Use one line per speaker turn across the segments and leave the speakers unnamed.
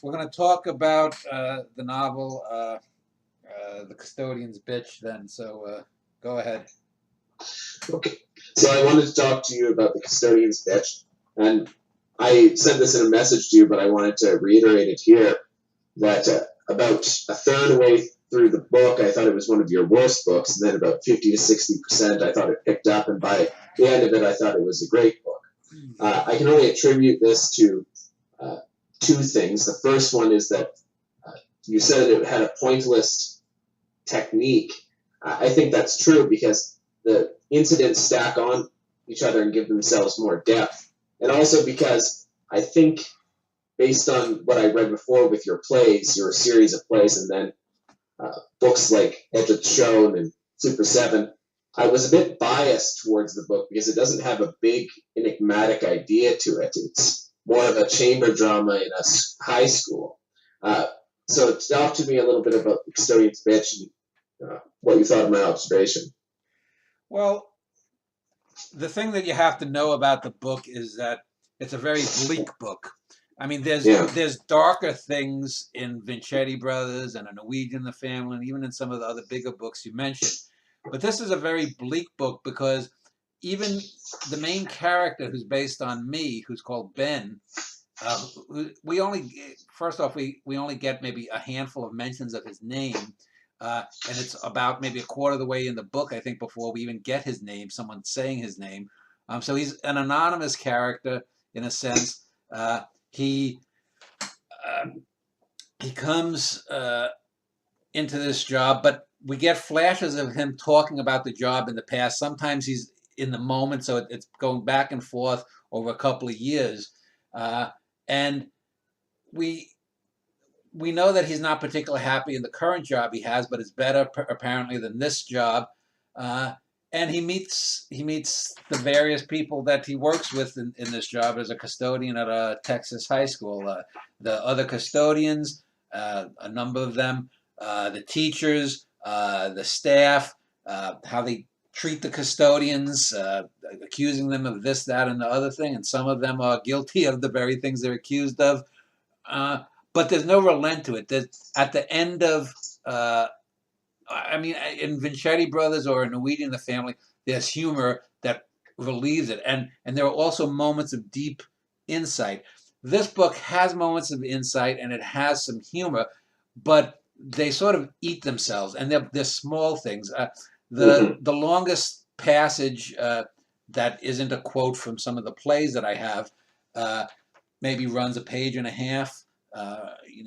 we're going to talk about the novel The Custodian's Bitch then, so go ahead.
Okay, so I wanted to talk to you about The Custodian's Bitch, and I sent this in a message to you, but I wanted to reiterate it here, that about a third away through the book, I thought it was one of your worst books, and then about 50 to 60% I thought it picked up, and by the end of it, I thought it was a great book. I can only attribute this to two things. The first one is that you said it had a pointless technique. I think that's true because the incidents stack on each other and give themselves more depth. And also because I think, based on what I read before with your plays, your series of plays, and then books like Edge of the Throne and Super 7, I was a bit biased towards the book because it doesn't have a big enigmatic idea to it. It's more of a chamber drama in a high school. So talk to me a little bit about The Custodian's Bitch and what you thought of my observation.
Well, the thing that you have to know about the book is that it's a very bleak book. I mean, there's darker things in Vincetti Brothers and A Norwegian the Family, and even in some of the other bigger books you mentioned. But this is a very bleak book because even the main character, who's based on me, who's called Ben, we only get maybe a handful of mentions of his name, and it's about maybe a quarter of the way in the book, I think, before we even get his name, someone saying his name. So he's an anonymous character in a sense. He comes into this job, but we get flashes of him talking about the job in the past. Sometimes he's in the moment, so it's going back and forth over a couple of years. And we know that he's not particularly happy in the current job he has, but it's better apparently than this job. And he meets the various people that he works with in this job as a custodian at a Texas high school. The other custodians, a number of them, the teachers, the staff, how they treat the custodians, accusing them of this, that, and the other thing. And some of them are guilty of the very things they're accused of. But there's no relent to it. At the end of, I mean, in Vincetti Brothers or in Norwegian the Family, there's humor that relieves it. And there are also moments of deep insight. This book has moments of insight and it has some humor, but they sort of eat themselves, and they're small things. The longest passage that isn't a quote from some of the plays that I have maybe runs a page and a half.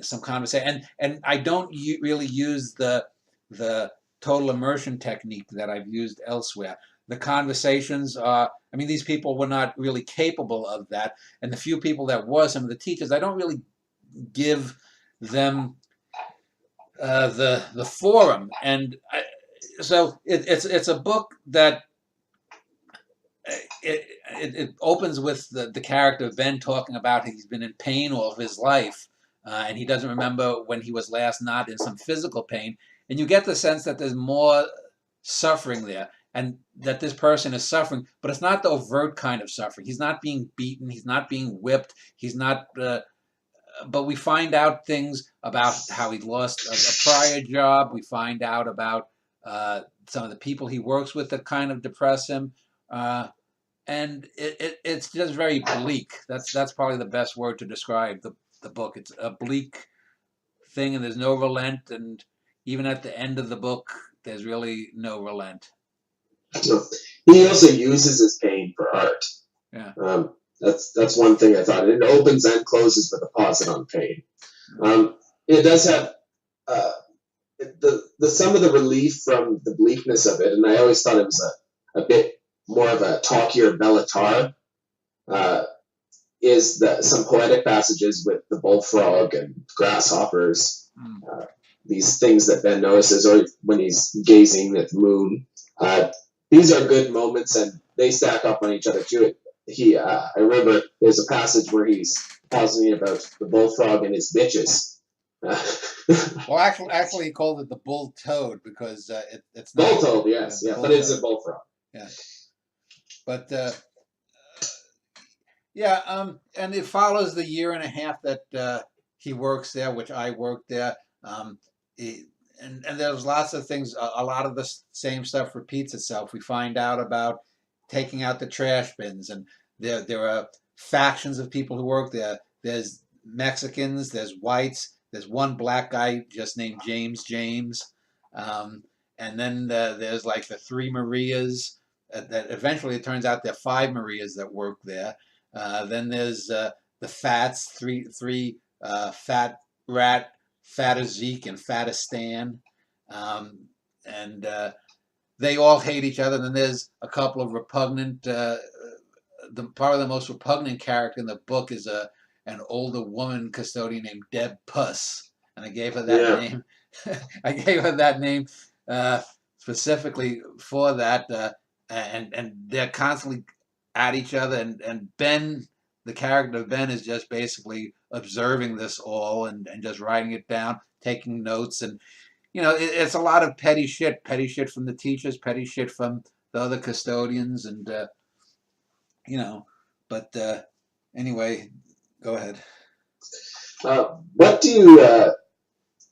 Some conversation, and I don't really use the total immersion technique that I've used elsewhere. The conversations are, I mean, these people were not really capable of that, and the few people that were, some of the teachers, I don't really give them the forum, and so it's a book that it opens with the character of Ben talking about he's been in pain all of his life, and he doesn't remember when he was last not in some physical pain, and you get the sense that there's more suffering there, and that this person is suffering, but it's not the overt kind of suffering. He's not being beaten, he's not being whipped, he's not. But we find out things about how he lost a prior job. We find out about some of the people he works with that kind of depress him. And it's just very bleak. That's probably the best word to describe the book. It's a bleak thing, and there's no relent. And even at the end of the book, there's really no relent.
He also uses his pain for art.
Yeah.
That's one thing I thought. It opens and closes with a pause on pain. It does have the some of the relief from the bleakness of it, and I always thought it was a bit more of a talkier Bellatar, is some poetic passages with the bullfrog and grasshoppers, these things that Ben notices, or when he's gazing at the moon. These are good moments, and they stack up on each other too. I remember there's a passage where he's positing about the bullfrog and his bitches.
Well, actually, he called it the bull toad because it's not
bull toad, yes, yeah, but it's a bullfrog.
Yeah, but and it follows the year and a half that he works there, which I work there. He, and there's lots of things. A lot of the same stuff repeats itself. We find out about taking out the trash bins, and there are factions of people who work there. There's Mexicans, there's whites, there's one black guy just named James, and then there's like the three Marias. That eventually it turns out there are five Marias that work there. Then there's the Fats, three Fat Rat, Fatter Zeke, and Fatter Stan, and they all hate each other. Then there's a couple of repugnant. Probably the most repugnant character in the book is an older woman custodian named Deb Puss, and I gave her that name. I gave her that name specifically for that, and they're constantly at each other. And Ben, the character of Ben, is just basically observing this all and just writing it down, taking notes, and it's a lot of petty shit from the teachers, petty shit from the other custodians, and but anyway, go ahead.
What do you?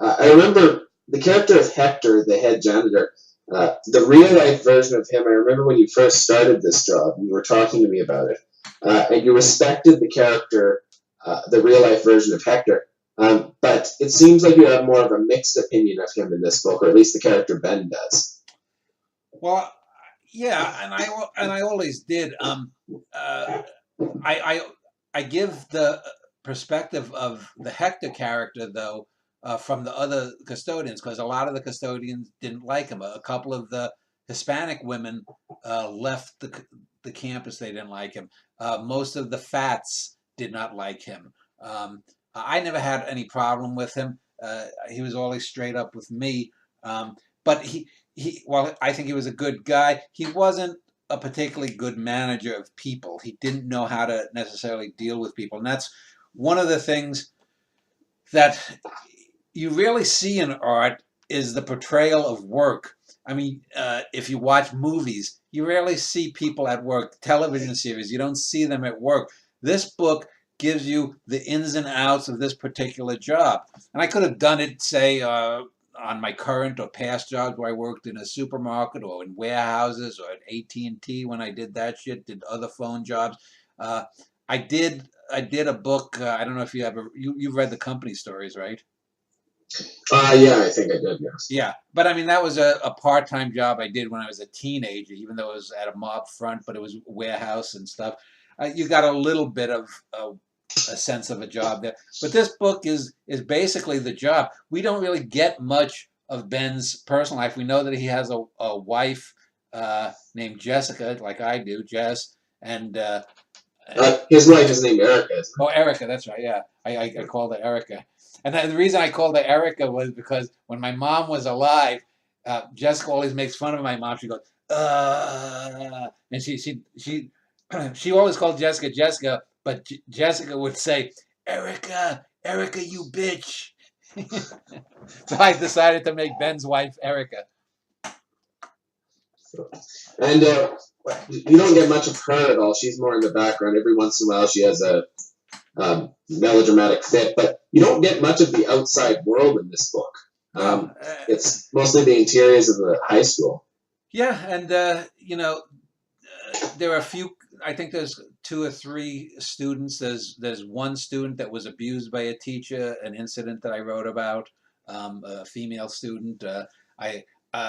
I remember the character of Hector, the head janitor. The real life version of him. I remember when you first started this job, you were talking to me about it, and you respected the character, the real life version of Hector. But it seems like you have more of a mixed opinion of him in this book, or at least the character Ben does.
Well, yeah, and I always did. I give the perspective of the Hector character though from the other custodians, because a lot of the custodians didn't like him. A couple of the Hispanic women left the campus; they didn't like him. Most of the Fats did not like him. I never had any problem with him. He was always straight up with me. But while I think he was a good guy, he wasn't a particularly good manager of people. He didn't know how to necessarily deal with people. And that's one of the things that you really see in art is the portrayal of work. I mean, if you watch movies, you rarely see people at work. Television series, you don't see them at work. This book gives you the ins and outs of this particular job. And I could have done it, say, on my current or past jobs where I worked in a supermarket or in warehouses or at AT&T when I did that shit, did other phone jobs. I did a book. I don't know if you ever you've read the Company Stories, right?
Yeah, I think I did. Yes.
Yeah, but I mean that was a part-time job I did when I was a teenager, even though it was at a mob front, but it was warehouse and stuff. You got a little bit of a sense of a job there. But this book is basically the job. We don't really get much of Ben's personal life. We know that he has a wife named Jessica, like I do, Jess, and
his wife is named Erica.
Oh, Erica, that's right. Yeah, I called her Erica, and the reason I called her Erica was because when my mom was alive, Jessica always makes fun of my mom. She goes, and she always called Jessica, but Jessica would say, Erica, you bitch. So I decided to make Ben's wife Erica.
And you don't get much of her at all. She's more in the background. Every once in a while she has a melodramatic fit, but you don't get much of the outside world in this book. It's mostly the interiors of the high school.
Yeah, and there are a few. I think there's 2 or 3 students. There's one student that was abused by a teacher, an incident that I wrote about, a female student.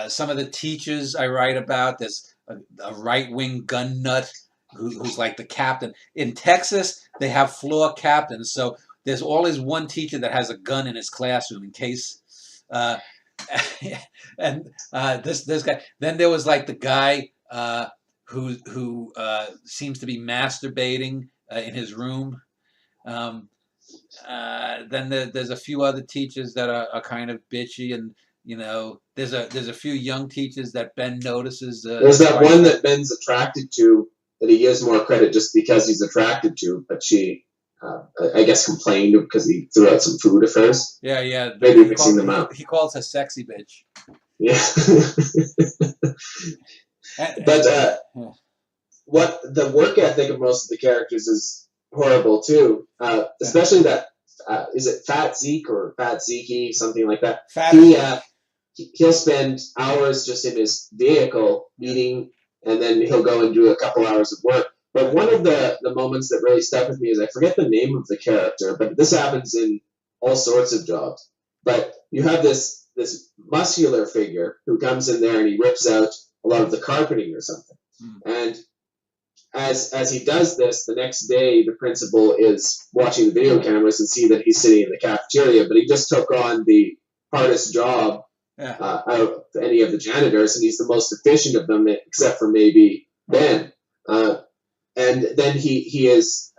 Some of the teachers I write about. There's a right-wing gun nut who's like the captain. In Texas, they have floor captains, so there's always one teacher that has a gun in his classroom in case. And this guy. Then there was like the guy who seems to be masturbating in his room. Then there's a few other teachers that are kind of bitchy, and there's a few young teachers that Ben notices.
There's that one that Ben's attracted to that he gives more credit just because he's attracted to, but she, I guess, complained because he threw out some food of hers.
Yeah.
Maybe mixing them up.
He calls her sexy bitch.
Yeah. But what the work ethic of most of the characters is horrible too. Especially that is it Fat Zeke or Fat Zeke, something like that.
Fat.
He'll spend hours just in his vehicle eating, and then he'll go and do a couple hours of work. But one of the moments that really stuck with me is I forget the name of the character, but this happens in all sorts of jobs. But you have this muscular figure who comes in there and he rips out a lot of the carpeting or something. And as he does this, the next day the principal is watching the video cameras and see that he's sitting in the cafeteria, but he just took on the hardest job out of any of the janitors, and he's the most efficient of them, except for maybe Ben. And then he is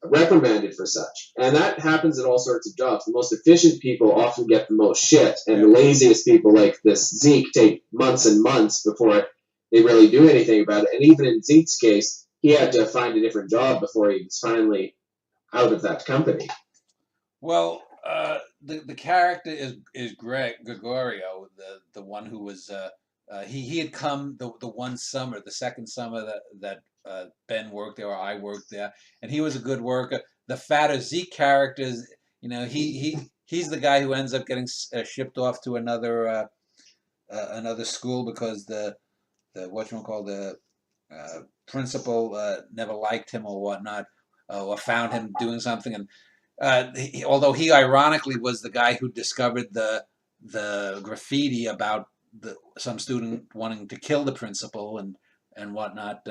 reprimanded for such. And that happens in all sorts of jobs. The most efficient people often get the most shit, and the laziest people, like this Zeke, take months and months before they really do anything about it. And even in Zeke's case, he had to find a different job before he was finally out of that company.
Well, the character is Gregorio, the one who was he had come the one summer, the second summer that Ben worked there or I worked there, and he was a good worker. The fatter Zeke characters, he's the guy who ends up getting shipped off to another school because the whatchamacallit, the principal never liked him or whatnot, or found him doing something. And although he ironically was the guy who discovered the graffiti about some student wanting to kill the principal and whatnot,